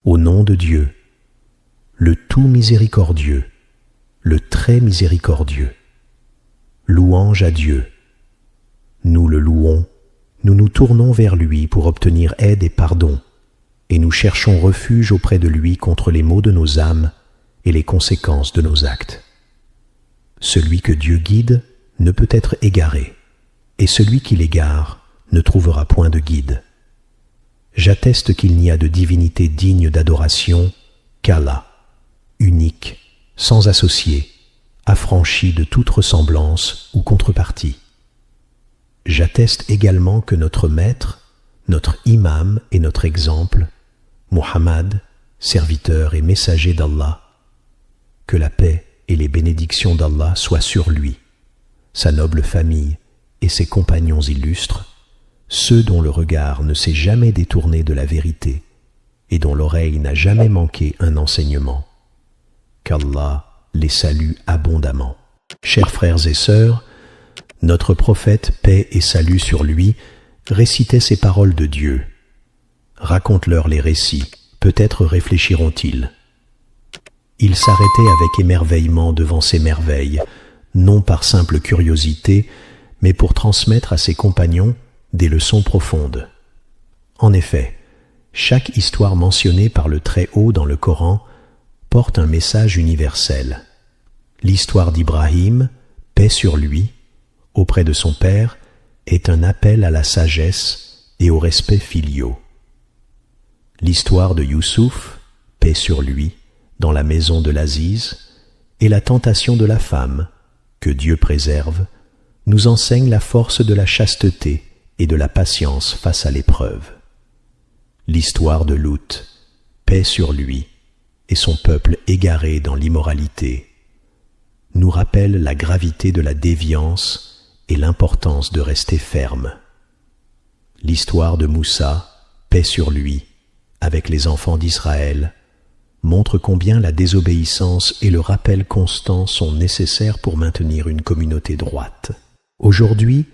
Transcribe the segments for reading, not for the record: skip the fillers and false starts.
Au nom de Dieu, le tout miséricordieux, le très miséricordieux. Louange à Dieu. Nous le louons, nous nous tournons vers lui pour obtenir aide et pardon, et nous cherchons refuge auprès de lui contre les maux de nos âmes et les conséquences de nos actes. Celui que Dieu guide ne peut être égaré, et celui qui l'égare ne trouvera point de guide. J'atteste qu'il n'y a de divinité digne d'adoration qu'Allah, unique, sans associé, affranchi de toute ressemblance ou contrepartie. J'atteste également que notre maître, notre imam et notre exemple, Muhammad, serviteur et messager d'Allah, que la paix et les bénédictions d'Allah soient sur lui, sa noble famille et ses compagnons illustres, ceux dont le regard ne s'est jamais détourné de la vérité et dont l'oreille n'a jamais manqué un enseignement. Qu'Allah les salue abondamment. Chers frères et sœurs, notre prophète, paix et salut sur lui, récitait ces paroles de Dieu. Raconte-leur les récits, peut-être réfléchiront-ils. Il s'arrêtait avec émerveillement devant ces merveilles, non par simple curiosité, mais pour transmettre à ses compagnons des leçons profondes. En effet, chaque histoire mentionnée par le Très-Haut dans le Coran porte un message universel. L'histoire d'Ibrahim, paix sur lui, auprès de son père, est un appel à la sagesse et au respect filiaux. L'histoire de Youssouf, paix sur lui, dans la maison de l'Aziz, et la tentation de la femme, que Dieu préserve, nous enseigne la force de la chasteté et de la patience face à l'épreuve. L'histoire de Lut, paix sur lui, et son peuple égaré dans l'immoralité, nous rappelle la gravité de la déviance et l'importance de rester ferme. L'histoire de Moussa, paix sur lui, avec les enfants d'Israël, montre combien la désobéissance et le rappel constant sont nécessaires pour maintenir une communauté droite. Aujourd'hui,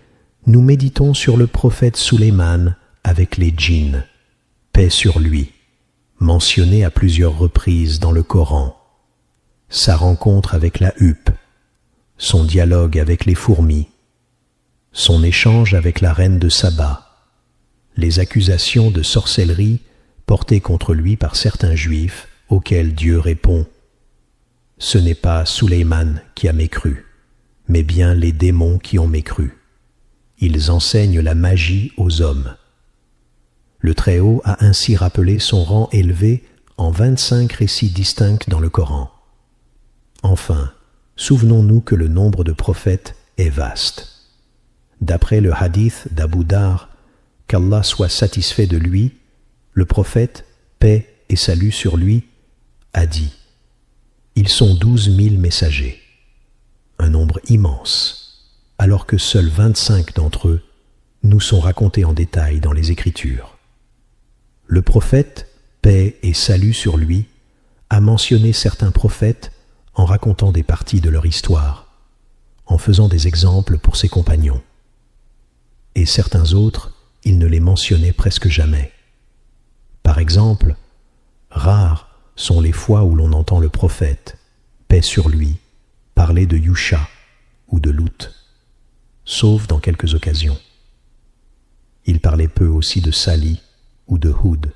nous méditons sur le prophète Sulayman avec les djinns, paix sur lui, mentionné à plusieurs reprises dans le Coran, sa rencontre avec la huppe, son dialogue avec les fourmis, son échange avec la reine de Saba, les accusations de sorcellerie portées contre lui par certains juifs auxquels Dieu répond « Ce n'est pas Sulayman qui a mécru, mais bien les démons qui ont mécru. Ils enseignent la magie aux hommes. » Le Très-Haut a ainsi rappelé son rang élevé en 25 récits distincts dans le Coran. Enfin, souvenons-nous que le nombre de prophètes est vaste. D'après le hadith d'Abu Dar, qu'Allah soit satisfait de lui, le prophète, paix et salut sur lui, a dit « Ils sont 12 000 messagers, un nombre immense, alors que seuls 25 d'entre eux nous sont racontés en détail dans les Écritures. » Le prophète, paix et salut sur lui, a mentionné certains prophètes en racontant des parties de leur histoire, en faisant des exemples pour ses compagnons. Et certains autres, il ne les mentionnait presque jamais. Par exemple, rares sont les fois où l'on entend le prophète, paix sur lui, parler de Yusha ou de Lut, sauf dans quelques occasions. Il parlait peu aussi de Salih ou de Houd,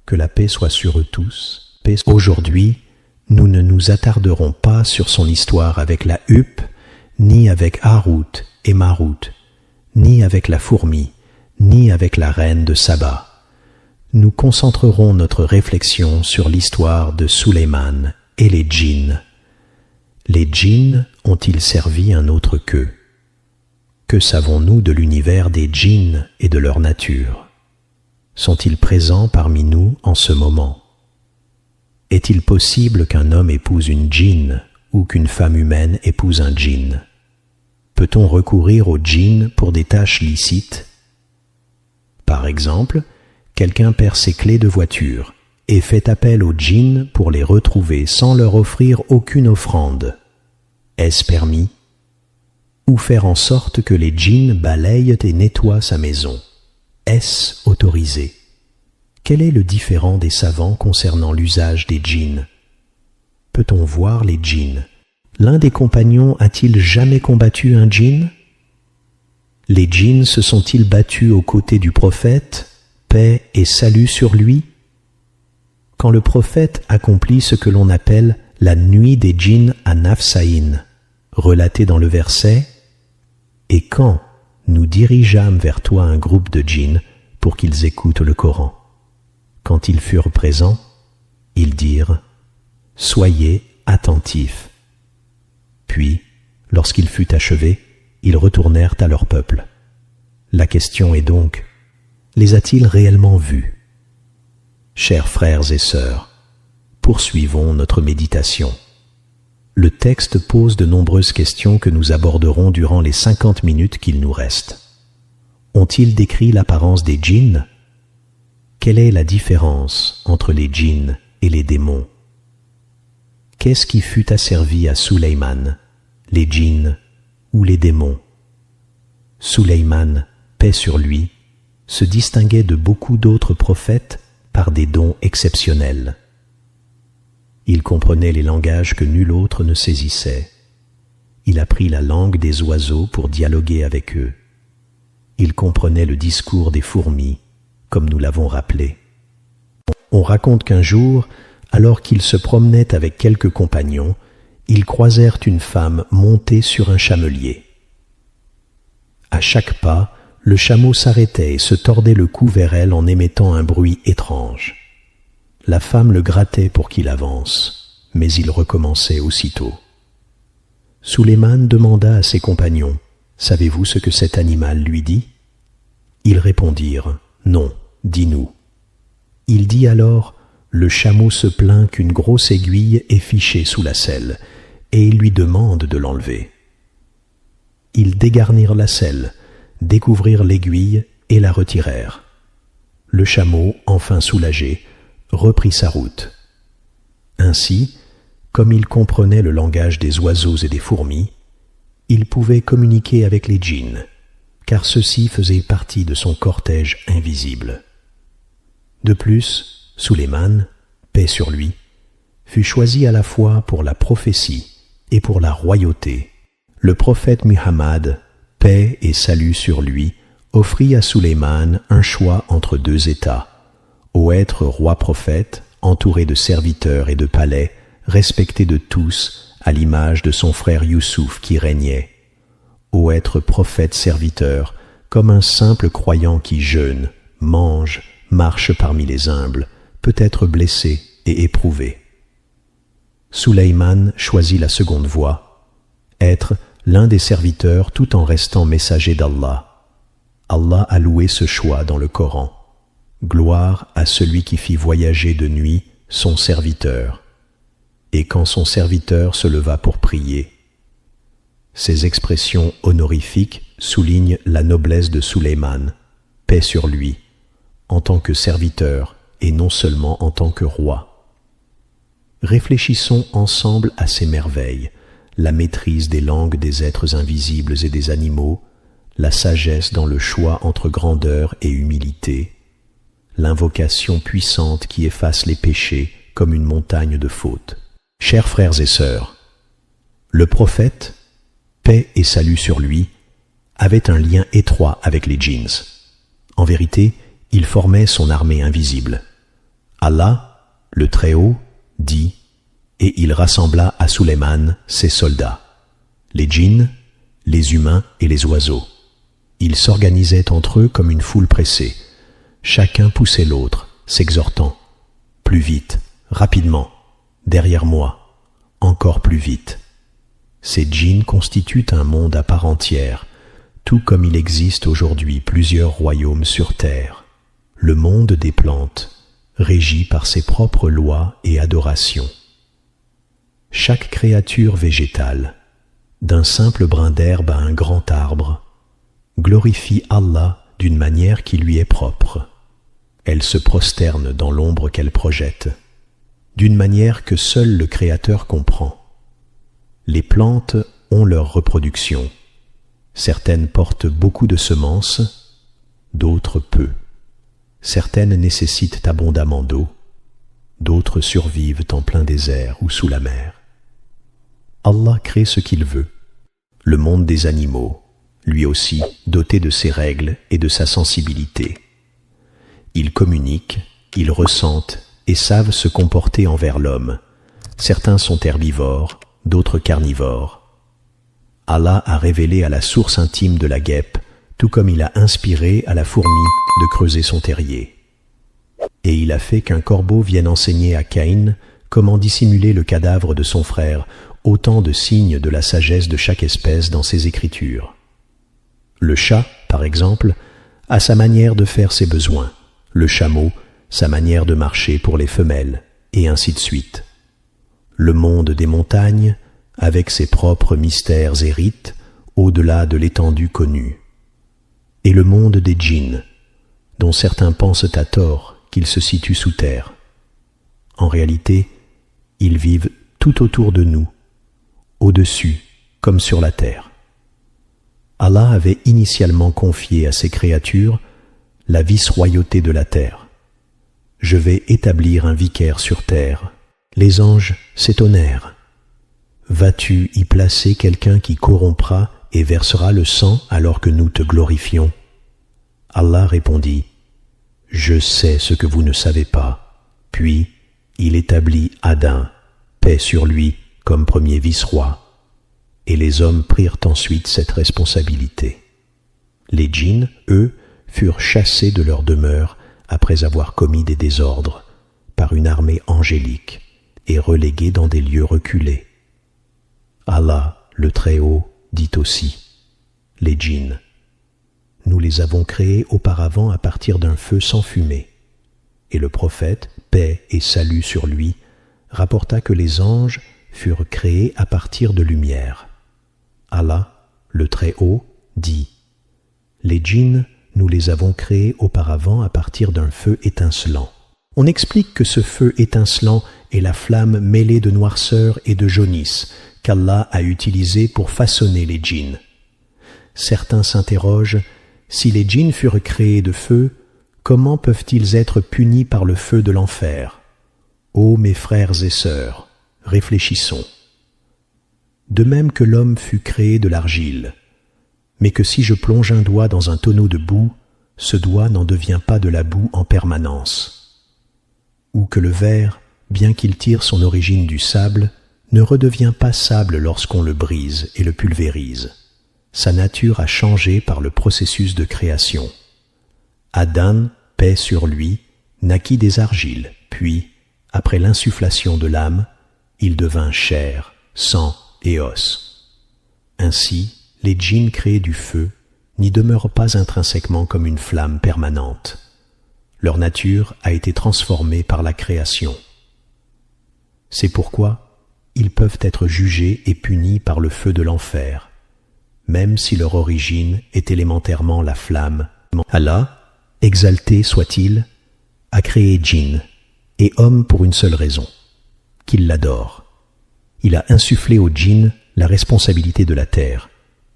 que la paix soit sur eux tous. Aujourd'hui, nous ne nous attarderons pas sur son histoire avec la huppe, ni avec Harut et Marut, ni avec la fourmi, ni avec la reine de Saba. Nous concentrerons notre réflexion sur l'histoire de Sulayman et les djinns. Les djinns ont-ils servi un autre qu'eux? Que savons-nous de l'univers des djinns et de leur nature? Sont-ils présents parmi nous en ce moment? Est-il possible qu'un homme épouse une djinn ou qu'une femme humaine épouse un djinn? Peut-on recourir aux djinns pour des tâches licites? Par exemple, quelqu'un perd ses clés de voiture et fait appel aux djinns pour les retrouver sans leur offrir aucune offrande. Est-ce permis? Ou faire en sorte que les djinns balayent et nettoient sa maison? Est-ce autorisé? Quel est le différend des savants concernant l'usage des djinns? Peut-on voir les djinns? L'un des compagnons a-t-il jamais combattu un djinn? Les djinns se sont-ils battus aux côtés du prophète, paix et salut sur lui? Quand le prophète accomplit ce que l'on appelle la nuit des djinns à Nafsaïn, relaté dans le verset « Et quand nous dirigeâmes vers toi un groupe de djinns pour qu'ils écoutent le Coran. Quand ils furent présents, ils dirent « Soyez attentifs ». Puis, lorsqu'il fut achevé, ils retournèrent à leur peuple. La question est donc, les a-t-il réellement vus? Chers frères et sœurs, poursuivons notre méditation. Le texte pose de nombreuses questions que nous aborderons durant les 50 minutes qu'il nous reste. Ont-ils décrit l'apparence des djinns? Quelle est la différence entre les djinns et les démons? Qu'est-ce qui fut asservi à Suleyman, les djinns ou les démons? Suleyman, paix sur lui, se distinguait de beaucoup d'autres prophètes par des dons exceptionnels. Il comprenait les langages que nul autre ne saisissait. Il apprit la langue des oiseaux pour dialoguer avec eux. Il comprenait le discours des fourmis, comme nous l'avons rappelé. On raconte qu'un jour, alors qu'il se promenait avec quelques compagnons, ils croisèrent une femme montée sur un chamelier. À chaque pas, le chameau s'arrêtait et se tordait le cou vers elle en émettant un bruit étrange. La femme le grattait pour qu'il avance, mais il recommençait aussitôt. Suleyman demanda à ses compagnons, « Savez-vous ce que cet animal lui dit ?» Ils répondirent, « Non, dis-nous. » Il dit alors, « Le chameau se plaint qu'une grosse aiguille est fichée sous la selle, et il lui demande de l'enlever. » Ils dégarnirent la selle, découvrirent l'aiguille et la retirèrent. Le chameau, enfin soulagé, reprit sa route. Ainsi, comme il comprenait le langage des oiseaux et des fourmis, il pouvait communiquer avec les djinns, car ceux-ci faisaient partie de son cortège invisible. De plus, Suleyman, paix sur lui, fut choisi à la fois pour la prophétie et pour la royauté. Le prophète Muhammad, paix et salut sur lui, offrit à Suleyman un choix entre deux états, ou être roi-prophète, entouré de serviteurs et de palais, respecté de tous, à l'image de son frère Youssouf qui régnait, ou être prophète-serviteur, comme un simple croyant qui jeûne, mange, marche parmi les humbles, peut être blessé et éprouvé. Suleyman choisit la seconde voie, être l'un des serviteurs tout en restant messager d'Allah. Allah a loué ce choix dans le Coran. Gloire à celui qui fit voyager de nuit son serviteur, et quand son serviteur se leva pour prier. Ces expressions honorifiques soulignent la noblesse de Suleyman, paix sur lui, en tant que serviteur et non seulement en tant que roi. Réfléchissons ensemble à ces merveilles, la maîtrise des langues des êtres invisibles et des animaux, la sagesse dans le choix entre grandeur et humilité, l'invocation puissante qui efface les péchés comme une montagne de fautes. Chers frères et sœurs, le prophète, paix et salut sur lui, avait un lien étroit avec les djinns. En vérité, il formait son armée invisible. Allah, le Très-Haut, dit, et il rassembla à Suleyman ses soldats, les djinns, les humains et les oiseaux. Ils s'organisaient entre eux comme une foule pressée. Chacun poussait l'autre, s'exhortant. Plus vite, rapidement, derrière moi, encore plus vite. Ces djinns constituent un monde à part entière, tout comme il existe aujourd'hui plusieurs royaumes sur terre. Le monde des plantes, régi par ses propres lois et adorations. Chaque créature végétale, d'un simple brin d'herbe à un grand arbre, glorifie Allah d'une manière qui lui est propre. Elle se prosterne dans l'ombre qu'elle projette, d'une manière que seul le Créateur comprend. Les plantes ont leur reproduction. Certaines portent beaucoup de semences, d'autres peu. Certaines nécessitent abondamment d'eau, d'autres survivent en plein désert ou sous la mer. Allah crée ce qu'il veut. Le monde des animaux, lui aussi doté de ses règles et de sa sensibilité. Ils communiquent, ils ressentent et savent se comporter envers l'homme. Certains sont herbivores, d'autres carnivores. Allah a révélé à la source intime de la guêpe, tout comme il a inspiré à la fourmi de creuser son terrier. Et il a fait qu'un corbeau vienne enseigner à Caïn comment dissimuler le cadavre de son frère, autant de signes de la sagesse de chaque espèce dans ses écritures. Le chat, par exemple, a sa manière de faire ses besoins, le chameau, sa manière de marcher pour les femelles, et ainsi de suite. Le monde des montagnes, avec ses propres mystères et rites, au-delà de l'étendue connue. Et le monde des djinns, dont certains pensent à tort qu'ils se situent sous terre. En réalité, ils vivent tout autour de nous, au-dessus comme sur la terre. Allah avait initialement confié à ses créatures la vice-royauté de la terre. Je vais établir un vicaire sur terre. Les anges s'étonnèrent. Vas-tu y placer quelqu'un qui corrompra et versera le sang alors que nous te glorifions? Allah répondit, je sais ce que vous ne savez pas. Puis il établit Adam, paix sur lui, comme premier vice-roi. Et les hommes prirent ensuite cette responsabilité. Les djinns, eux, furent chassés de leur demeure après avoir commis des désordres par une armée angélique et relégués dans des lieux reculés. Allah, le Très-Haut, dit aussi, les djinns, nous les avons créés auparavant à partir d'un feu sans fumée. Et le prophète, paix et salut sur lui, rapporta que les anges furent créés à partir de lumière. Allah, le Très-Haut, dit, les djinns, nous les avons créés auparavant à partir d'un feu étincelant. On explique que ce feu étincelant est la flamme mêlée de noirceur et de jaunisse qu'Allah a utilisée pour façonner les djinns. Certains s'interrogent, si les djinns furent créés de feu, comment peuvent-ils être punis par le feu de l'enfer? Ô mes frères et sœurs, réfléchissons. De même que l'homme fut créé de l'argile, mais que si je plonge un doigt dans un tonneau de boue, ce doigt n'en devient pas de la boue en permanence. Ou que le verre, bien qu'il tire son origine du sable, ne redevient pas sable lorsqu'on le brise et le pulvérise. Sa nature a changé par le processus de création. Adam, paix sur lui, naquit des argiles, puis, après l'insufflation de l'âme, il devint chair, sang et os. Ainsi, les djinns créés du feu n'y demeurent pas intrinsèquement comme une flamme permanente. Leur nature a été transformée par la création. C'est pourquoi ils peuvent être jugés et punis par le feu de l'enfer, même si leur origine est élémentairement la flamme. Allah, exalté soit-il, a créé djinn et homme pour une seule raison, qu'il l'adore. Il a insufflé aux djinns la responsabilité de la terre,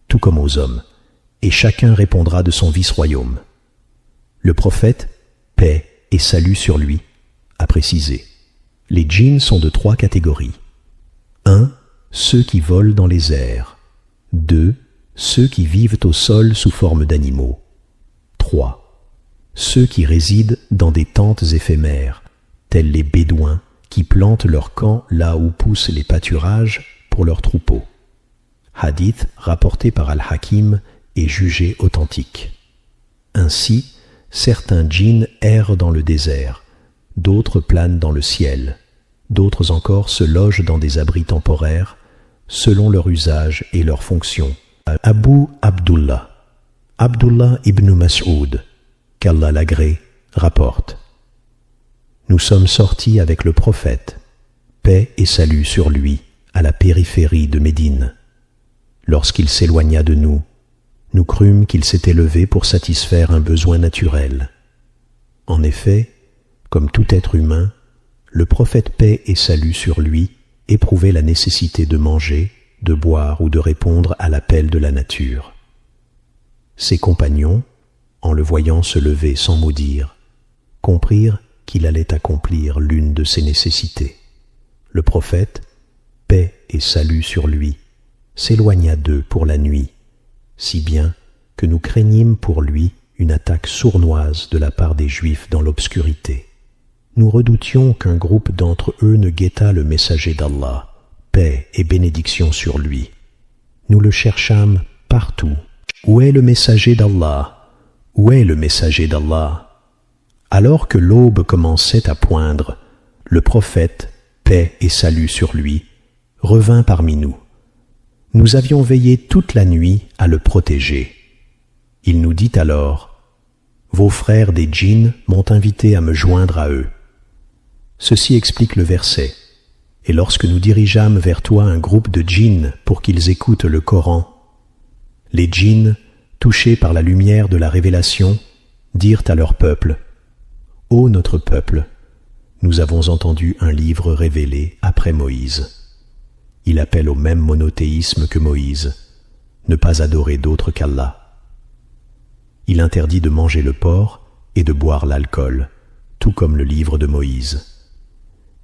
tout comme aux hommes, et chacun répondra de son vice-royaume. Le prophète, paix et salut sur lui, a précisé. Les djinns sont de 3 catégories. 1. Ceux qui volent dans les airs. 2. Ceux qui vivent au sol sous forme d'animaux. 3. Ceux qui résident dans des tentes éphémères, tels les bédouins qui plantent leur camp là où poussent les pâturages pour leurs troupeaux. Hadith rapporté par Al-Hakim et jugé authentique. Ainsi, certains djinns errent dans le désert, d'autres planent dans le ciel, d'autres encore se logent dans des abris temporaires, selon leur usage et leur fonction. Abu Abdullah, Abdullah ibn Mas'ud, qu'Allah l'agrée, rapporte. Nous sommes sortis avec le prophète, paix et salut sur lui, à la périphérie de Médine. Lorsqu'il s'éloigna de nous, nous crûmes qu'il s'était levé pour satisfaire un besoin naturel. En effet, comme tout être humain, le prophète paix et salut sur lui éprouvait la nécessité de manger, de boire ou de répondre à l'appel de la nature. Ses compagnons, en le voyant se lever sans mot dire, comprirent qu'il allait accomplir l'une de ses nécessités. Le prophète, paix et salut sur lui, s'éloigna d'eux pour la nuit, si bien que nous craignîmes pour lui une attaque sournoise de la part des Juifs dans l'obscurité. Nous redoutions qu'un groupe d'entre eux ne guettât le messager d'Allah, paix et bénédiction sur lui. Nous le cherchâmes partout. Où est le messager d'Allah? Où est le messager d'Allah? Alors que l'aube commençait à poindre, le prophète, paix et salut sur lui, revint parmi nous. Nous avions veillé toute la nuit à le protéger. Il nous dit alors, « Vos frères des djinns m'ont invité à me joindre à eux. » Ceci explique le verset. Et lorsque nous dirigeâmes vers toi un groupe de djinns pour qu'ils écoutent le Coran, les djinns, touchés par la lumière de la révélation, dirent à leur peuple, « Ô notre peuple, nous avons entendu un livre révélé après Moïse. Il appelle au même monothéisme que Moïse, ne pas adorer d'autre qu'Allah. Il interdit de manger le porc et de boire l'alcool, tout comme le livre de Moïse.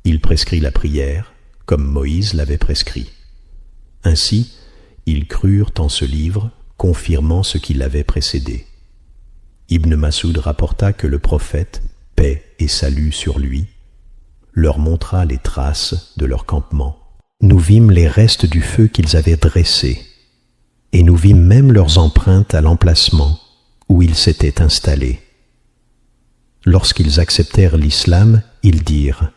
Il prescrit la prière, comme Moïse l'avait prescrit. Ainsi, ils crurent en ce livre, confirmant ce qui l'avait précédé. » Ibn Mas'ud rapporta que le prophète, paix et salut sur lui, leur montra les traces de leur campement. Nous vîmes les restes du feu qu'ils avaient dressé, et nous vîmes même leurs empreintes à l'emplacement où ils s'étaient installés. Lorsqu'ils acceptèrent l'islam, ils dirent,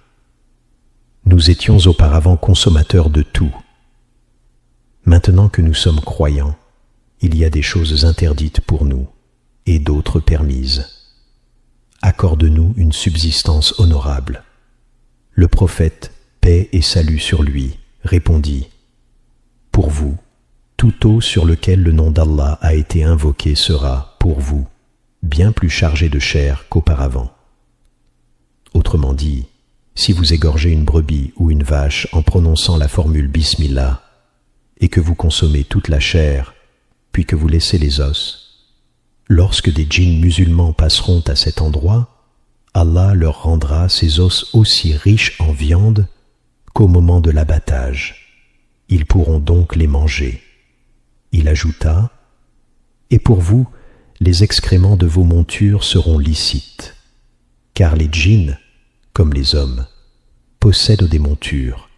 « Nous étions auparavant consommateurs de tout. Maintenant que nous sommes croyants, il y a des choses interdites pour nous et d'autres permises. Accorde-nous une subsistance honorable. » Le prophète, paix et salut sur lui, répondit, « Pour vous, tout eau sur lequel le nom d'Allah a été invoqué sera, pour vous, bien plus chargé de chair qu'auparavant. » Autrement dit, si vous égorgez une brebis ou une vache en prononçant la formule Bismillah, et que vous consommez toute la chair, puis que vous laissez les os, lorsque des djinns musulmans passeront à cet endroit, Allah leur rendra ces os aussi riches en viande qu'au moment de l'abattage. Ils pourront donc les manger. Il ajouta, « Et pour vous, les excréments de vos montures seront licites, car les djinns, comme les hommes, possèdent des montures,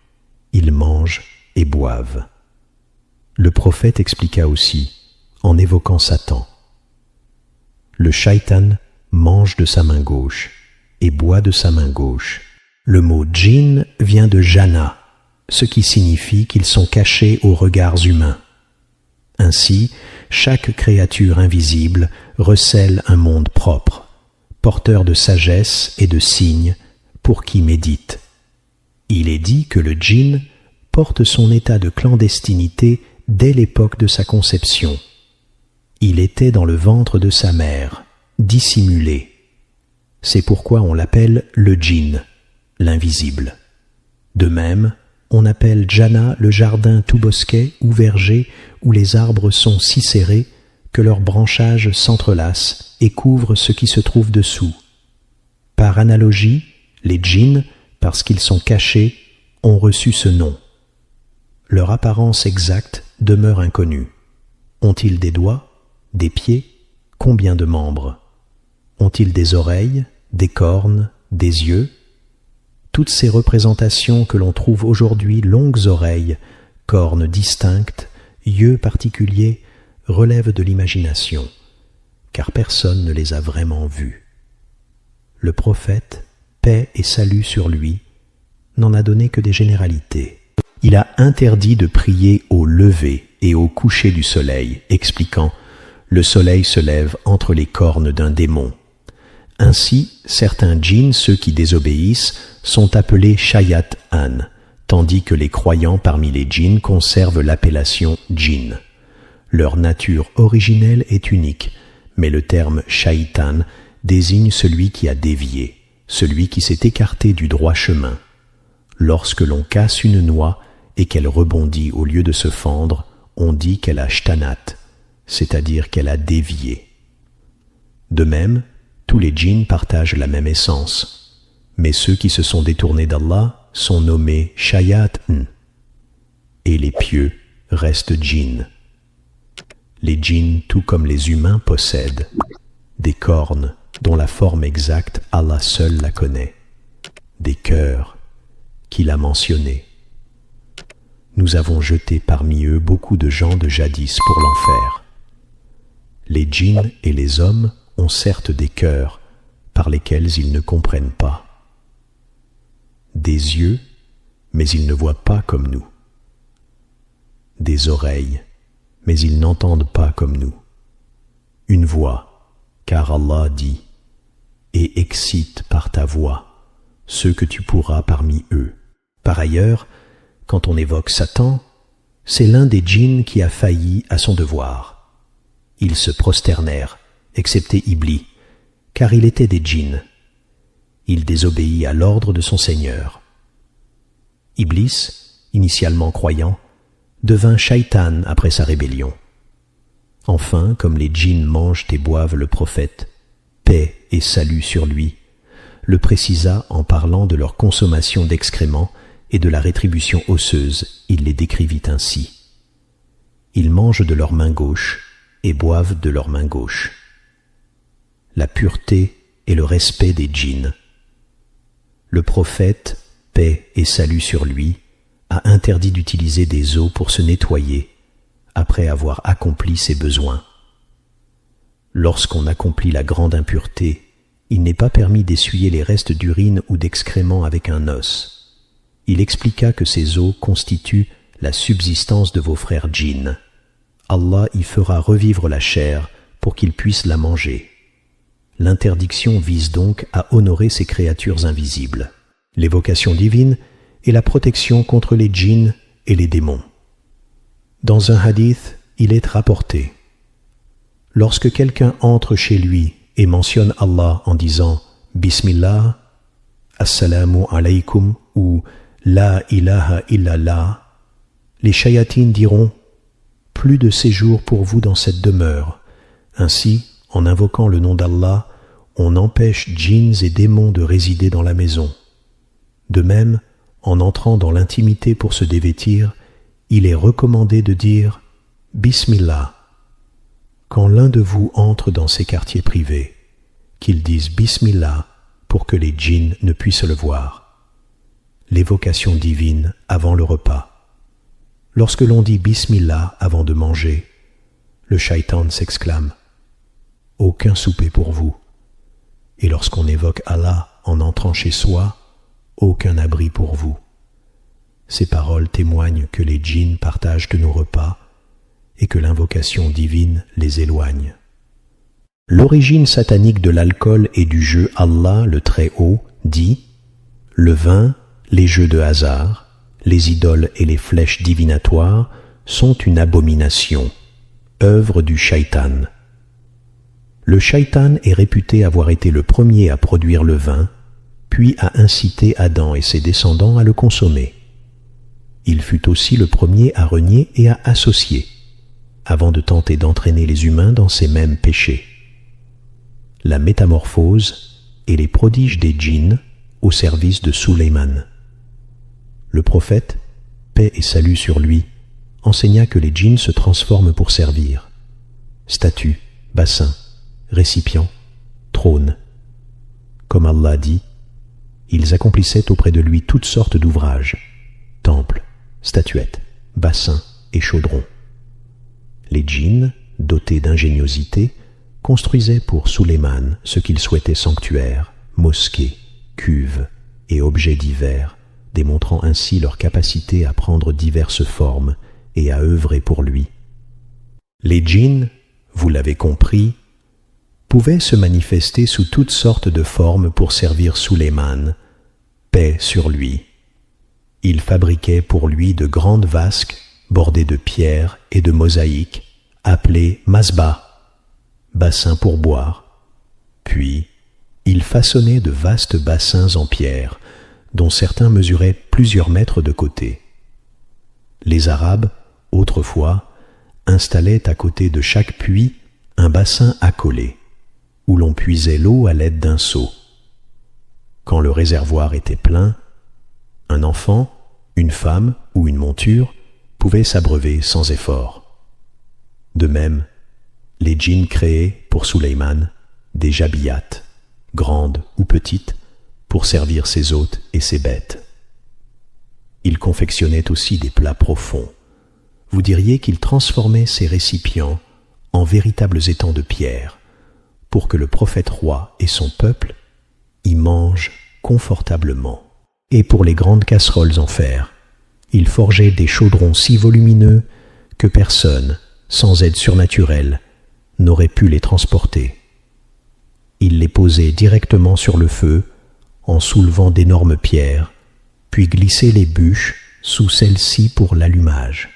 ils mangent et boivent. » Le prophète expliqua aussi, en évoquant Satan, « Le shaitan mange de sa main gauche et boit de sa main gauche. » Le mot « djinn » vient de « jana », ce qui signifie qu'ils sont cachés aux regards humains. Ainsi, chaque créature invisible recèle un monde propre, porteur de sagesse et de signes pour qui médite. Il est dit que le djinn porte son état de clandestinité dès l'époque de sa conception. Il était dans le ventre de sa mère, dissimulé. C'est pourquoi on l'appelle le djinn, l'invisible. De même, on appelle Jannah le jardin tout bosquet ou verger où les arbres sont si serrés que leurs branchages s'entrelacent et couvrent ce qui se trouve dessous. Par analogie, les djinns, parce qu'ils sont cachés, ont reçu ce nom. Leur apparence exacte demeure inconnue. Ont-ils des doigts, des pieds, combien de membres? Ont-ils des oreilles, des cornes, des yeux? Toutes ces représentations que l'on trouve aujourd'hui, longues oreilles, cornes distinctes, yeux particuliers, relèvent de l'imagination, car personne ne les a vraiment vus. Le prophète, paix et salut sur lui, n'en a donné que des généralités. Il a interdit de prier au lever et au coucher du soleil, expliquant « Le soleil se lève entre les cornes d'un démon ». Ainsi, certains djinns, ceux qui désobéissent, sont appelés Shayat An, tandis que les croyants parmi les djinns conservent l'appellation djinn. Leur nature originelle est unique, mais le terme shaitan désigne celui qui a dévié, celui qui s'est écarté du droit chemin. Lorsque l'on casse une noix et qu'elle rebondit au lieu de se fendre, on dit qu'elle a shtanat, c'est-à-dire qu'elle a dévié. De même, Tous les djinns partagent la même essence, mais ceux qui se sont détournés d'Allah sont nommés shayatn, et les pieux restent djinns. Les djinns, tout comme les humains, possèdent des cornes dont la forme exacte Allah seul la connaît, des cœurs qu'il a mentionnés. Nous avons jeté parmi eux beaucoup de gens de jadis pour l'enfer. Les djinns et les hommes ont certes des cœurs par lesquels ils ne comprennent pas, des yeux, mais ils ne voient pas comme nous, des oreilles, mais ils n'entendent pas comme nous, une voix, car Allah dit « Et excite par ta voix ceux que tu pourras parmi eux ». Par ailleurs, quand on évoque Satan, c'est l'un des djinns qui a failli à son devoir. Ils se prosternèrent, excepté Iblis, car il était des djinns. Il désobéit à l'ordre de son Seigneur. Iblis, initialement croyant, devint shaitan après sa rébellion. Enfin, comme les djinns mangent et boivent le prophète, paix et salut sur lui, le précisa en parlant de leur consommation d'excréments et de la rétribution osseuse, il les décrivit ainsi. Ils mangent de leur main gauche et boivent de leur main gauche. La pureté et le respect des djinns. Le prophète, paix et salut sur lui, a interdit d'utiliser des eaux pour se nettoyer après avoir accompli ses besoins. Lorsqu'on accomplit la grande impureté, il n'est pas permis d'essuyer les restes d'urine ou d'excréments avec un os. Il expliqua que ces eaux constituent la subsistance de vos frères djinns. Allah y fera revivre la chair pour qu'ils puissent la manger. L'interdiction vise donc à honorer ces créatures invisibles. L'évocation divine est la protection contre les djinns et les démons. Dans un hadith, il est rapporté: lorsque quelqu'un entre chez lui et mentionne Allah en disant « Bismillah »,« Assalamu alaykum » ou « La ilaha illallah », les shayatines diront « Plus de séjour pour vous dans cette demeure ». Ainsi, en invoquant le nom d'Allah, on empêche djinns et démons de résider dans la maison. De même, en entrant dans l'intimité pour se dévêtir, il est recommandé de dire « Bismillah ». Quand l'un de vous entre dans ces quartiers privés, qu'il dise « Bismillah » pour que les djinns ne puissent le voir. L'évocation divine avant le repas. Lorsque l'on dit « Bismillah » avant de manger, le shaitan s'exclame « Aucun souper pour vous ». Et lorsqu'on évoque Allah en entrant chez soi, aucun abri pour vous. Ces paroles témoignent que les djinns partagent de nos repas et que l'invocation divine les éloigne. L'origine satanique de l'alcool et du jeu Allah le Très-Haut dit « Le vin, les jeux de hasard, les idoles et les flèches divinatoires sont une abomination, œuvre du shaitan. Le shaitan est réputé avoir été le premier à produire le vin, puis à inciter Adam et ses descendants à le consommer. Il fut aussi le premier à renier et à associer, avant de tenter d'entraîner les humains dans ces mêmes péchés. La métamorphose et les prodiges des djinns au service de Sulayman. Le prophète, paix et salut sur lui, enseigna que les djinns se transforment pour servir. Statue, bassin, récipient, trône. Comme Allah dit, ils accomplissaient auprès de lui toutes sortes d'ouvrages, temples, statuettes, bassins et chaudrons. Les djinns, dotés d'ingéniosité, construisaient pour Sulayman ce qu'il souhaitait sanctuaires, mosquées, cuves et objets divers, démontrant ainsi leur capacité à prendre diverses formes et à œuvrer pour lui. Les djinns, vous l'avez compris, pouvaient se manifester sous toutes sortes de formes pour servir Sulayman, paix sur lui. Il fabriquait pour lui de grandes vasques bordées de pierres et de mosaïques, appelées masbah, bassins pour boire. Puis, il façonnait de vastes bassins en pierre, dont certains mesuraient plusieurs mètres de côté. Les Arabes, autrefois, installaient à côté de chaque puits un bassin accolé. où l'on puisait l'eau à l'aide d'un seau. Quand le réservoir était plein, un enfant, une femme ou une monture pouvaient s'abreuver sans effort. De même, les djinns créaient pour Sulayman des jabiyates, grandes ou petites, pour servir ses hôtes et ses bêtes. Il confectionnait aussi des plats profonds. Vous diriez qu'il transformait ces récipients en véritables étangs de pierre, pour que le prophète roi et son peuple y mangent confortablement. Et pour les grandes casseroles en fer, il forgeait des chaudrons si volumineux que personne, sans aide surnaturelle, n'aurait pu les transporter. Il les posait directement sur le feu en soulevant d'énormes pierres, puis glissait les bûches sous celles-ci pour l'allumage.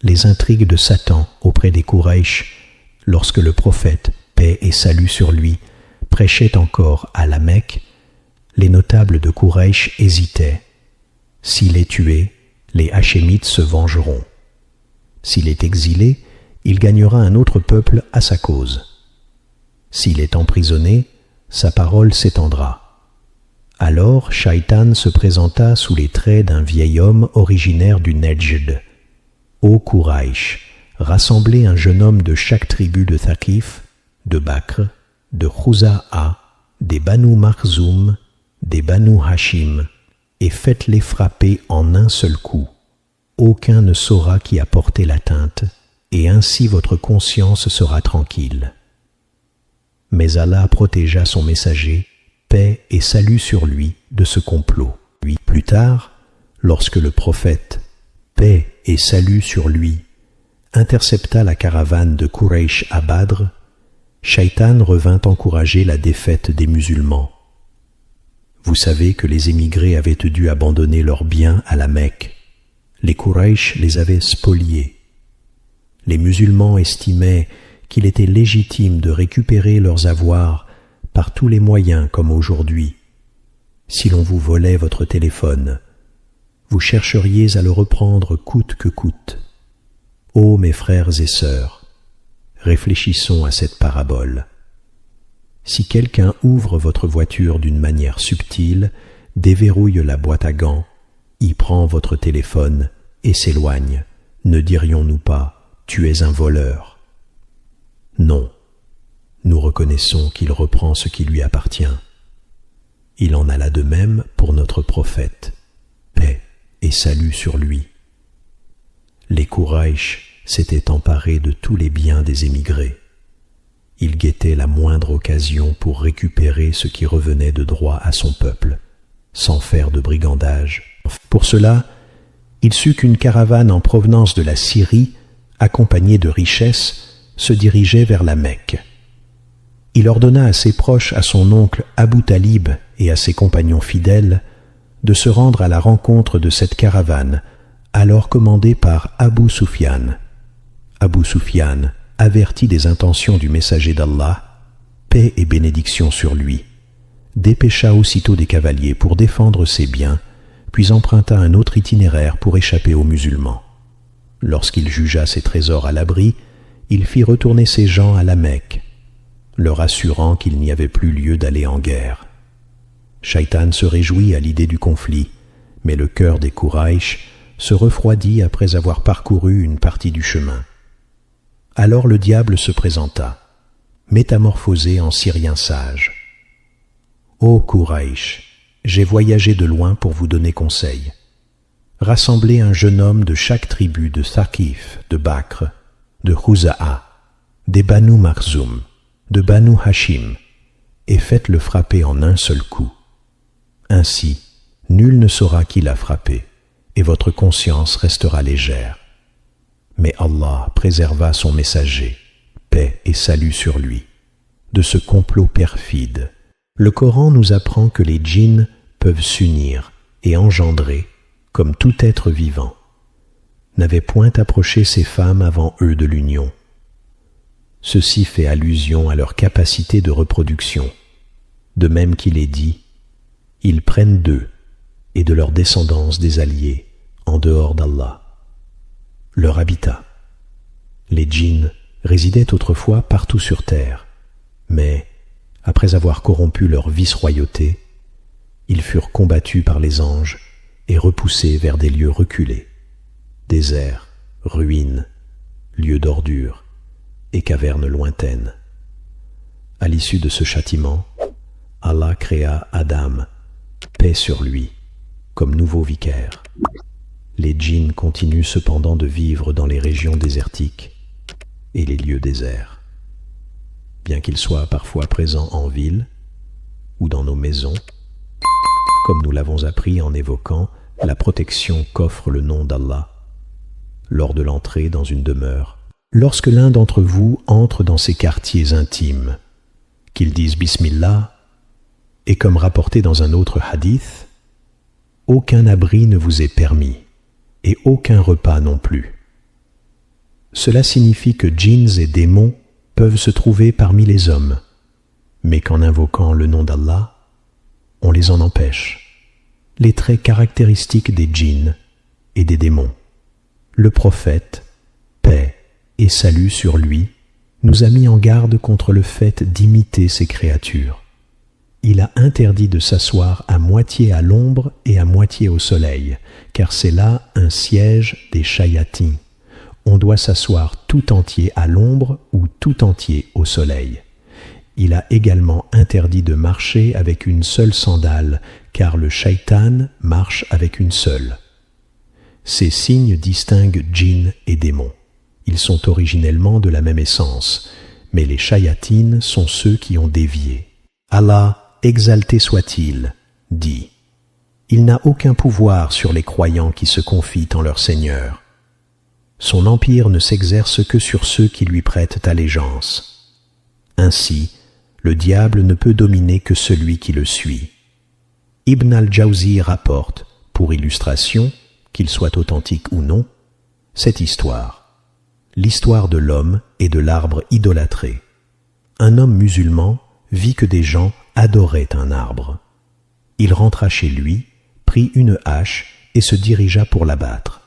Les intrigues de Satan auprès des Quraysh, lorsque le prophète, paix et salut sur lui, prêchait encore à la Mecque, les notables de Quraysh hésitaient. S'il est tué, les Hachémites se vengeront. S'il est exilé, il gagnera un autre peuple à sa cause. S'il est emprisonné, sa parole s'étendra. Alors Shaitan se présenta sous les traits d'un vieil homme originaire du Nejd. Ô Quraysh, rassemblez un jeune homme de chaque tribu de Thaqif, de Bakr, de Khuza'a, des Banu Makhzoum, des Banu Hashim, et faites-les frapper en un seul coup. Aucun ne saura qui a porté l'atteinte, et ainsi votre conscience sera tranquille. Mais Allah protégea son messager, paix et salut sur lui, de ce complot. Plus tard, lorsque le prophète, paix et salut sur lui, intercepta la caravane de Quraysh à Badr, Shaitan revint encourager la défaite des musulmans. Vous savez que les émigrés avaient dû abandonner leurs biens à la Mecque. Les Quraysh les avaient spoliés. Les musulmans estimaient qu'il était légitime de récupérer leurs avoirs par tous les moyens comme aujourd'hui. Si l'on vous volait votre téléphone, vous chercheriez à le reprendre coûte que coûte. Ô mes frères et sœurs, réfléchissons à cette parabole. Si quelqu'un ouvre votre voiture d'une manière subtile, déverrouille la boîte à gants, y prend votre téléphone et s'éloigne, ne dirions-nous pas « tu es un voleur » ? Non, nous reconnaissons qu'il reprend ce qui lui appartient. Il en alla de même pour notre prophète, paix et salut sur lui. Les Quraysh s'étaient emparés de tous les biens des émigrés. Il guettait la moindre occasion pour récupérer ce qui revenait de droit à son peuple, sans faire de brigandage. Pour cela, il sut qu'une caravane en provenance de la Syrie, accompagnée de richesses, se dirigeait vers la Mecque. Il ordonna à ses proches, à son oncle Abu Talib et à ses compagnons fidèles, de se rendre à la rencontre de cette caravane, alors commandée par Abu Sufyan. Abu Sufyan, averti des intentions du messager d'Allah, paix et bénédiction sur lui, dépêcha aussitôt des cavaliers pour défendre ses biens, puis emprunta un autre itinéraire pour échapper aux musulmans. Lorsqu'il jugea ses trésors à l'abri, il fit retourner ses gens à la Mecque, leur assurant qu'il n'y avait plus lieu d'aller en guerre. Shaitan se réjouit à l'idée du conflit, mais le cœur des Quraysh se refroidit après avoir parcouru une partie du chemin. Alors le diable se présenta, métamorphosé en Syrien sage. « Ô Quraysh, j'ai voyagé de loin pour vous donner conseil. Rassemblez un jeune homme de chaque tribu de Thaqif, de Bakr, de Khuza'a, des Banu Makhzoum, de Banu Hashim, et faites-le frapper en un seul coup. Ainsi, nul ne saura qui l'a frappé, et votre conscience restera légère. Mais Allah préserva son messager, paix et salut sur lui, de ce complot perfide. Le Coran nous apprend que les djinns peuvent s'unir et engendrer, comme tout être vivant. N'avaient point approché ces femmes avant eux de l'union. Ceci fait allusion à leur capacité de reproduction, de même qu'il est dit « Ils prennent d'eux et de leur descendance des alliés en dehors d'Allah. » Leur habitat. Les djinns résidaient autrefois partout sur terre, Mais, après avoir corrompu leur vice-royauté, ils furent combattus par les anges et repoussés vers des lieux reculés, déserts, ruines, lieux d'ordure et cavernes lointaines. À l'issue de ce châtiment, Allah créa Adam, paix sur lui, comme nouveau vicaire. Les djinns continuent cependant de vivre dans les régions désertiques et les lieux déserts. Bien qu'ils soient parfois présents en ville ou dans nos maisons, comme nous l'avons appris en évoquant la protection qu'offre le nom d'Allah lors de l'entrée dans une demeure. Lorsque l'un d'entre vous entre dans ces quartiers intimes, qu'il dise Bismillah, et comme rapporté dans un autre hadith, aucun abri ne vous est permis, et aucun repas non plus. Cela signifie que djinns et démons peuvent se trouver parmi les hommes, mais qu'en invoquant le nom d'Allah, on les en empêche. Les traits caractéristiques des djinns et des démons. Le prophète, paix et salut sur lui, nous a mis en garde contre le fait d'imiter ces créatures. Il a interdit de s'asseoir à moitié à l'ombre et à moitié au soleil, car c'est là un siège des shayatins. On doit s'asseoir tout entier à l'ombre ou tout entier au soleil. Il a également interdit de marcher avec une seule sandale, car le shaitan marche avec une seule. Ces signes distinguent djinns et démons. Ils sont originellement de la même essence, mais les shayatines sont ceux qui ont dévié. Allah, exalté soit-il, dit « Il n'a aucun pouvoir sur les croyants qui se confient en leur Seigneur. Son empire ne s'exerce que sur ceux qui lui prêtent allégeance. Ainsi, le diable ne peut dominer que celui qui le suit. » Ibn al-Jawzi rapporte, pour illustration, qu'il soit authentique ou non, cette histoire. L'histoire de l'homme et de l'arbre idolâtré. Un homme musulman vit que des gens adoraient un arbre. Il rentra chez lui, prit une hache et se dirigea pour l'abattre.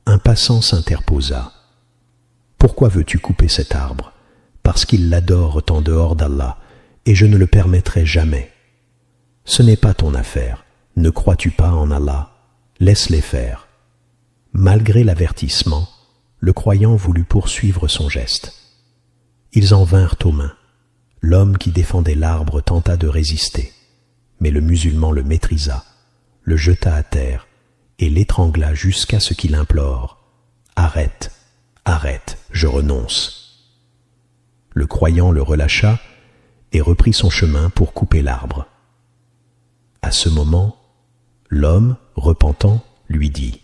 Un passant s'interposa. « Pourquoi veux-tu couper cet arbre ? Parce qu'il l'adore en dehors d'Allah, et je ne le permettrai jamais. Ce n'est pas ton affaire. Ne crois-tu pas en Allah ? Laisse-les faire. » Malgré l'avertissement, le croyant voulut poursuivre son geste. Ils en vinrent aux mains. L'homme qui défendait l'arbre tenta de résister, mais le musulman le maîtrisa, le jeta à terre et l'étrangla jusqu'à ce qu'il implore « Arrête, arrête, je renonce ». Le croyant le relâcha et reprit son chemin pour couper l'arbre. À ce moment, l'homme, repentant, lui dit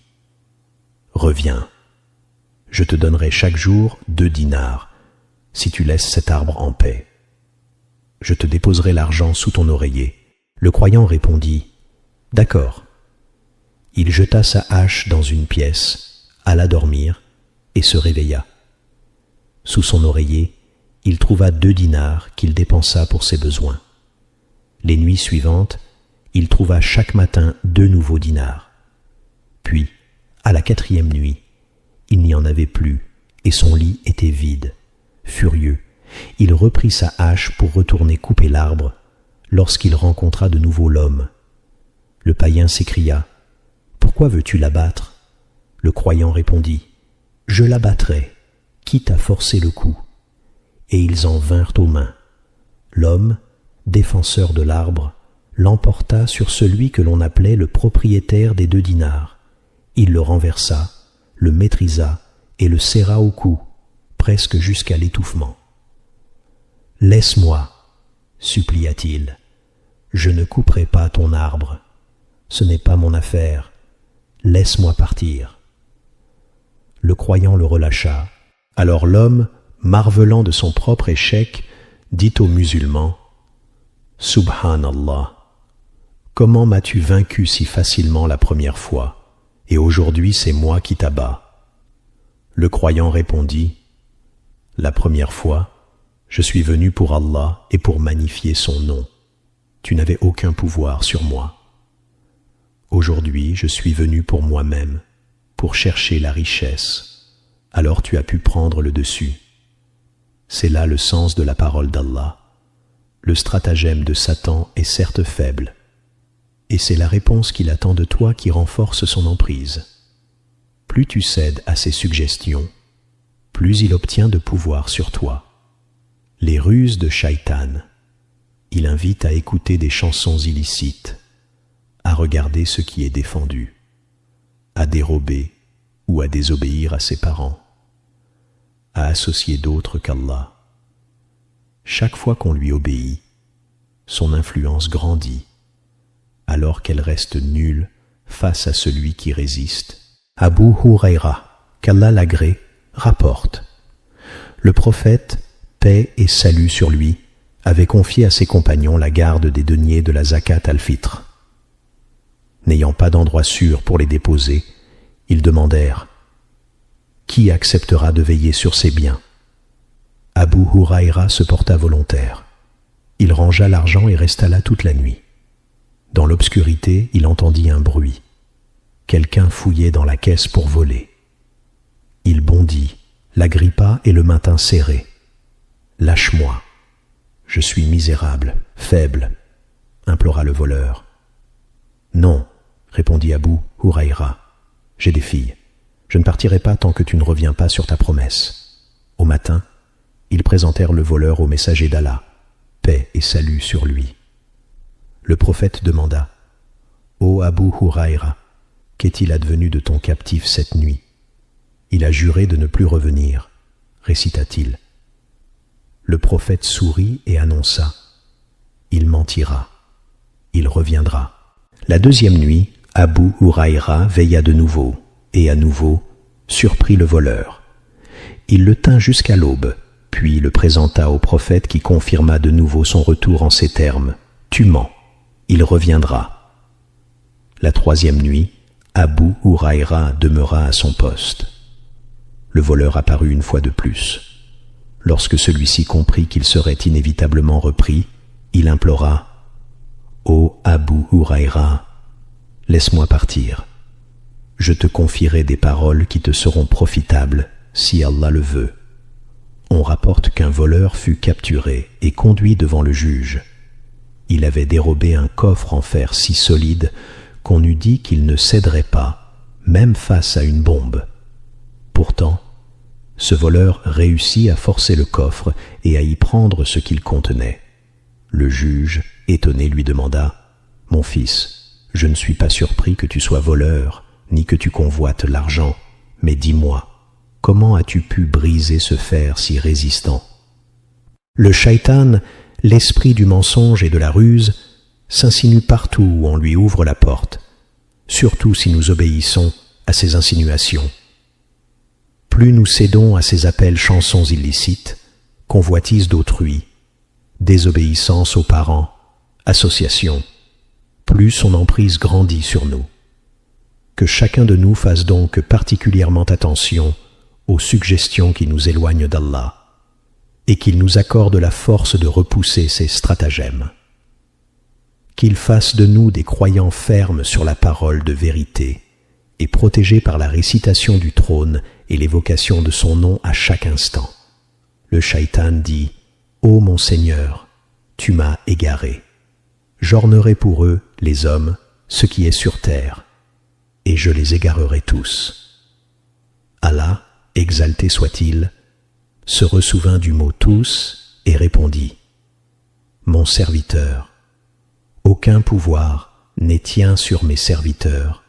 « Reviens, je te donnerai chaque jour 2 dinars, si tu laisses cet arbre en paix. Je te déposerai l'argent sous ton oreiller. » Le croyant répondit « D'accord. » Il jeta sa hache dans une pièce, alla dormir et se réveilla. Sous son oreiller, il trouva 2 dinars qu'il dépensa pour ses besoins. Les nuits suivantes, il trouva chaque matin 2 nouveaux dinars. Puis, à la 4e nuit, il n'y en avait plus et son lit était vide. Furieux, il reprit sa hache pour retourner couper l'arbre lorsqu'il rencontra de nouveau l'homme. Le païen s'écria « Pourquoi veux-tu l'abattre » Le croyant répondit « Je l'abattrai, quitte à forcer le coup. » Et ils en vinrent aux mains. L'homme, défenseur de l'arbre, l'emporta sur celui que l'on appelait le propriétaire des 2 dinars. Il le renversa, le maîtrisa et le serra au cou, presque jusqu'à l'étouffement. « Laisse-moi, supplia-t-il, je ne couperai pas ton arbre. Ce n'est pas mon affaire. Laisse-moi partir. » Le croyant le relâcha. Alors l'homme, marvelant de son propre échec, dit au musulman « Subhanallah, comment m'as-tu vaincu si facilement la première fois, et aujourd'hui c'est moi qui t'abats ?» Le croyant répondit « La première fois, je suis venu pour Allah et pour magnifier son nom. Tu n'avais aucun pouvoir sur moi. Aujourd'hui, je suis venu pour moi-même, pour chercher la richesse. Alors tu as pu prendre le dessus. » C'est là le sens de la parole d'Allah. le stratagème de Satan est certes faible, et c'est la réponse qu'il attend de toi qui renforce son emprise. Plus tu cèdes à ses suggestions, plus il obtient de pouvoir sur toi. Les ruses de Shaitan, il invite à écouter des chansons illicites, à regarder ce qui est défendu, à dérober ou à désobéir à ses parents, à associer d'autres qu'Allah. Chaque fois qu'on lui obéit, son influence grandit, alors qu'elle reste nulle face à celui qui résiste. Abu Huraira, qu'Allah l'agrée, rapporte: le prophète, paix et salut sur lui, avait confié à ses compagnons la garde des deniers de la zakat al-fitr. N'ayant pas d'endroit sûr pour les déposer, ils demandèrent: qui acceptera de veiller sur ses biens? Abu Huraira se porta volontaire. Il rangea l'argent et resta là toute la nuit. Dans l'obscurité, il entendit un bruit. Quelqu'un fouillait dans la caisse pour voler. Il bondit, l'agrippa et le maintint serré. « Lâche-moi, je suis misérable, faible » implora le voleur. « Non, » répondit Abu Huraira, « j'ai des filles. Je ne partirai pas tant que tu ne reviens pas sur ta promesse. » Au matin, ils présentèrent le voleur au messager d'Allah, paix et salut sur lui. Le prophète demanda: « Ô Abu Huraira, qu'est-il advenu de ton captif cette nuit? Il a juré de ne plus revenir, » récita-t-il. Le prophète sourit et annonça: « Il mentira, il reviendra. » La deuxième nuit, Abu Huraira veilla de nouveau, et à nouveau surprit le voleur. Il le tint jusqu'à l'aube, puis le présenta au prophète qui confirma de nouveau son retour en ces termes: « Tu mens, il reviendra. » La troisième nuit, Abu Huraira demeura à son poste. Le voleur apparut une fois de plus. Lorsque celui-ci comprit qu'il serait inévitablement repris, il implora: « Ô Abu Huraira, laisse-moi partir. Je te confierai des paroles qui te seront profitables si Allah le veut. » On rapporte qu'un voleur fut capturé et conduit devant le juge. Il avait dérobé un coffre en fer si solide qu'on eût dit qu'il ne céderait pas, même face à une bombe. Pourtant, ce voleur réussit à forcer le coffre et à y prendre ce qu'il contenait. Le juge, étonné, lui demanda: « Mon fils, je ne suis pas surpris que tu sois voleur, ni que tu convoites l'argent, mais dis-moi, comment as-tu pu briser ce fer si résistant ?» Le shaitan, l'esprit du mensonge et de la ruse, s'insinue partout où on lui ouvre la porte, surtout si nous obéissons à ses insinuations. Plus nous cédons à ses appels chansons illicites, convoitises d'autrui, désobéissance aux parents, association, plus son emprise grandit sur nous. Que chacun de nous fasse donc particulièrement attention aux suggestions qui nous éloignent d'Allah, et qu'il nous accorde la force de repousser ces stratagèmes. Qu'il fasse de nous des croyants fermes sur la parole de vérité et protégés par la récitation du trône et l'évocation de son nom à chaque instant. Le shaitan dit: « Ô mon Seigneur, tu m'as égaré. J'ornerai pour eux, les hommes, ce qui est sur terre, et je les égarerai tous. » Allah, exalté soit-il, se ressouvint du mot « tous » et répondit: « Mon serviteur, aucun pouvoir n'est tien sur mes serviteurs,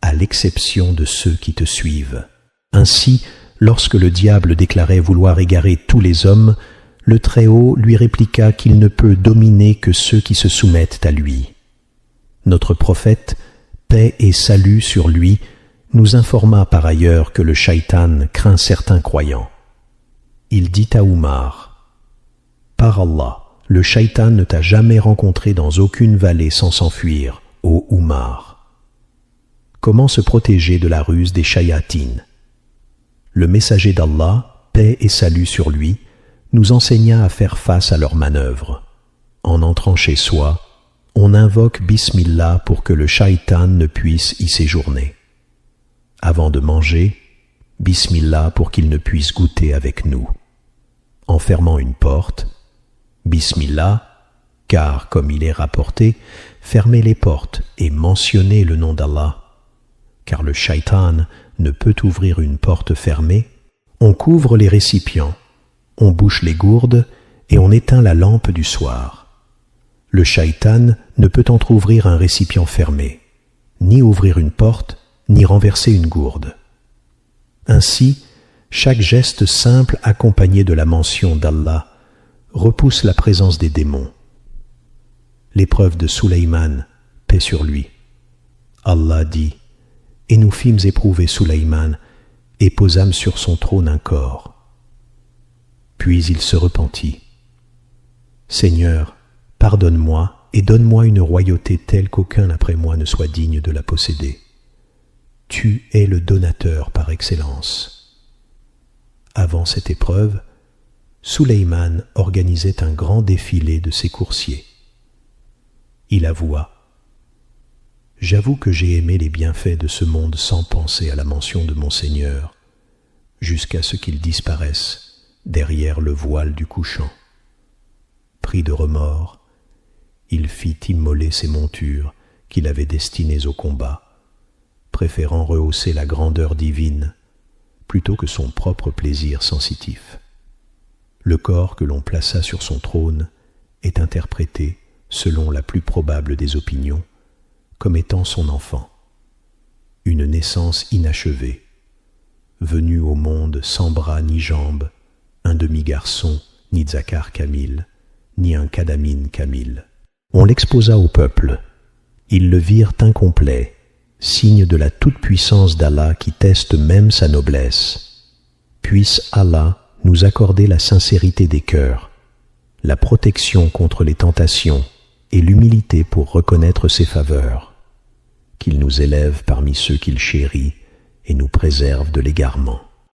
à l'exception de ceux qui te suivent. » Ainsi, lorsque le diable déclarait vouloir égarer tous les hommes, le Très-Haut lui répliqua qu'il ne peut dominer que ceux qui se soumettent à lui. Notre prophète, paix et salut sur lui, nous informa par ailleurs que le shaitan craint certains croyants. Il dit à Oumar: « Par Allah, le shaitan ne t'a jamais rencontré dans aucune vallée sans s'enfuir, ô Oumar. » Comment se protéger de la ruse des shayatines? Le messager d'Allah, paix et salut sur lui, nous enseigna à faire face à leurs manœuvres. En entrant chez soi, on invoque Bismillah pour que le shaitan ne puisse y séjourner. Avant de manger, Bismillah pour qu'il ne puisse goûter avec nous. En fermant une porte, Bismillah car, comme il est rapporté, fermez les portes et mentionnez le nom d'Allah, car le shaitan ne peut ouvrir une porte fermée. On couvre les récipients, on bouche les gourdes et on éteint la lampe du soir. Le shaitan ne peut entr'ouvrir un récipient fermé, ni ouvrir une porte, ni renverser une gourde. Ainsi, chaque geste simple accompagné de la mention d'Allah repousse la présence des démons. L'épreuve de Sulayman, paix sur lui. Allah dit, « Et nous fîmes éprouver Sulayman et posâmes sur son trône un corps. » Puis il se repentit. « Seigneur, pardonne-moi et donne-moi une royauté telle qu'aucun après moi ne soit digne de la posséder. Tu es le donateur par excellence. » Avant cette épreuve, Sulayman organisait un grand défilé de ses coursiers. Il avoua, « J'avoue que j'ai aimé les bienfaits de ce monde sans penser à la mention de mon Seigneur, jusqu'à ce qu'ils disparaissent derrière le voile du couchant. » Pris de remords, il fit immoler ses montures qu'il avait destinées au combat, préférant rehausser la grandeur divine plutôt que son propre plaisir sensitif. Le corps que l'on plaça sur son trône est interprété, selon la plus probable des opinions, comme étant son enfant, une naissance inachevée, venu au monde sans bras ni jambes, un demi-garçon, ni Zakar Kamil, ni un Kadamine Kamil. On l'exposa au peuple. Ils le virent incomplet, signe de la toute-puissance d'Allah qui teste même sa noblesse. Puisse Allah nous accorder la sincérité des cœurs, la protection contre les tentations et l'humilité pour reconnaître ses faveurs, qu'il nous élève parmi ceux qu'il chérit et nous préserve de l'égarement.